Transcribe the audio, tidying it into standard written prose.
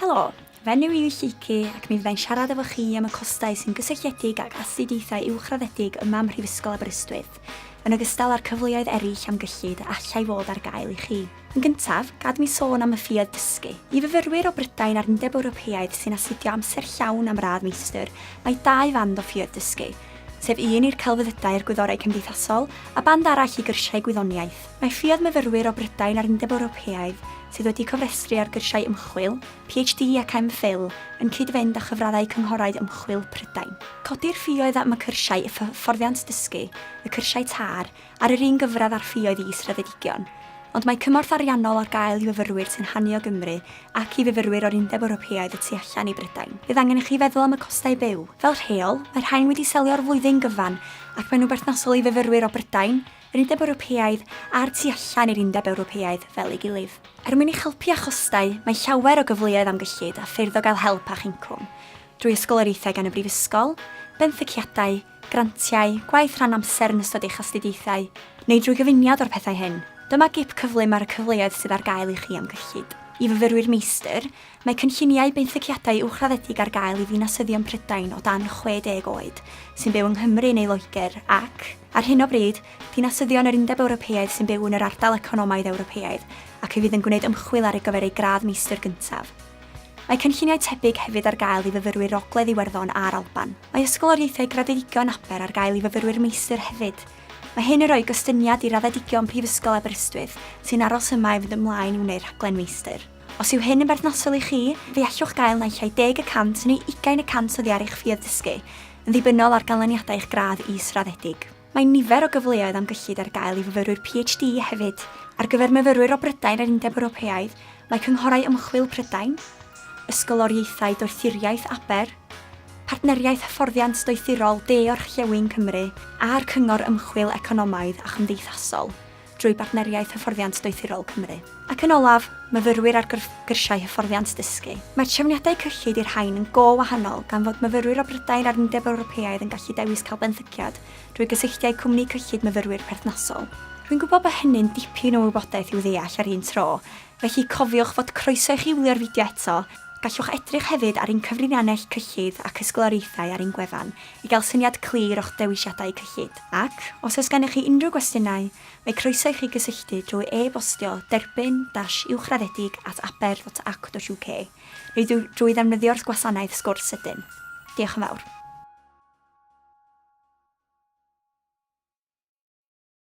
Helo, fe'n yw i'w Lleucu ac mi fyddai'n siarad efo chi am y costau sy'n gysylltiedig ag astudiaethau uwchraddedig yma ym Mhrifysgol Aberystwyth, yn ogystal â'r cyfleoedd eraill am gyllid a allai fod ar gael i chi. Yn gyntaf, gad mi sôn am y ffïoedd dysgu. I fyfyrwyr o Brydain a'r Undeb Ewropeaidd sy'n astudio amser llawn am radd meistr, mae 2 fand o ffïoedd dysgu, sef un i'r celfyddydau'r gwyddorau cymdeithasol a band arall i gyrsiau gwyddoniaeth. Mae ffïoedd myfyrwyr o Brydain a'r Undeb Ewropeaidd sydd wedi cofrestru ar gyrsiau ymchwil, PhD ac MPhil yn cyd-fynd â chyfraddau cynghorau ymchwil Prydain. Codir ffïoedd am y cyrsiau y fforddiant dysgu, y cyrsiau tar, ar yr un gyfradd ar ffïoedd israddedigion, ond mae cymorth ariannol ar gael i fyfyrwyr sy'n hannu o Gymru ac i fyfyrwyr o'r Undeb Ewropeaidd y tu allan i Brydain. Bydd angen i chi feddwl am y costau byw. Fel rheol, mae'r rhain wedi selio'r flwyddyn gyfan ac maen nhw berthnasol i fyfyrwyr o Brydain, yr Undeb Ewropeaidd a'r tu allan i'r Undeb Ewropeaidd fel ei gilydd. Mwyn i chelpu â chostau, mae llawer o gyfleoedd am gyllid a ffyrdd o gael help a'ch incwm, drwy ysgoloriaethau gan y brifysgol, benthyciadau, grantiau, gwaith rhan amser yn ystod eich astudiaethau, neu drwy gyfuniad o'r pethau hyn. Dyma gip cyflym ar y cyfleoedd sydd ar gael i chi am gyllid. I fyfyrwyr meistr, mae cynlluniau benthyciadau uwchraddedig ar gael i ddinasyddion Prydain o dan 60 oed, sy'n byw yng Nghymru neu Loegr ac, ar hyn o bryd, dinasyddion yr Undeb Ewropeaidd sy'n byw yn yr ardal economaidd Ewropeaidd ac y fydd yn gwneud ymchwil ar ei gyfer ei gradd meistr gyntaf. Mae cynlluniau tebyg hefyd ar gael i fyfyrwyr Ogledd Iwerddon a'r Alban. Mae ysgoloriaethau graddedigion Aber ar gael i fyfyrwyr meistr hefyd. Mae hyn yn rhoi gostyniad i raddedigion Prifysgol Aberystwyth sy'n aros yma i fynd ymlaen i wneud rhaglen meistr. Os yw hyn yn berthnasol i chi, fe allwch gael naill ai 10% neu 20% oddi ar eich ffïoedd dysgu, yn ddibynnol ar ganlyniadau eich gradd israddedig. Mae nifer o gyfleoedd am gyllid ar gael i fyfyrwyr PhD hefyd. Ar gyfer myfyrwyr o Brydain a'r Undeb Ewropeaidd, mae cynghorau ymchwil Prydain, ysgoloriaethau doethuriaeth Aber, partneriaeth hyfforddiant doethurol De-orllewin Cymru a'r Cyngor Ymchwil Economaidd a Chymdeithasol drwy partneriaeth hyfforddiant doethurol Cymru. Ac yn olaf, myfyrwyr ar gyrsiau hyfforddiant dysgu. Mae'r trefniadau cyllid i'r rhain yn go wahanol gan fod myfyrwyr o Brydain a'r Undeb Ewropeaidd yn gallu dewis cael benthyciad drwy gysylltiau cwmni cyllid myfyrwyr perthnasol. Rwy'n gwybod bod hynny'n dipyn o wybodaeth i'w ddeall ar un tro, felly cofiwch fod croeso i chi wylio'r fideo eto. Gallwch edrych hefyd ar ein cyfriniannau cyllid ac ysgoloriaethau ar ein gwefan i gael syniad clir o'ch dewisiadau cyllid. Ac, os oes gennych chi unrhyw gwestiynau, mae croeso i chi gysylltu drwy e-bostio derbyn-uwchraddedig@aber.ac.uk neu drwy ddefnyddio'r gwasanaeth sgwrs ydyn. Diolch yn fawr.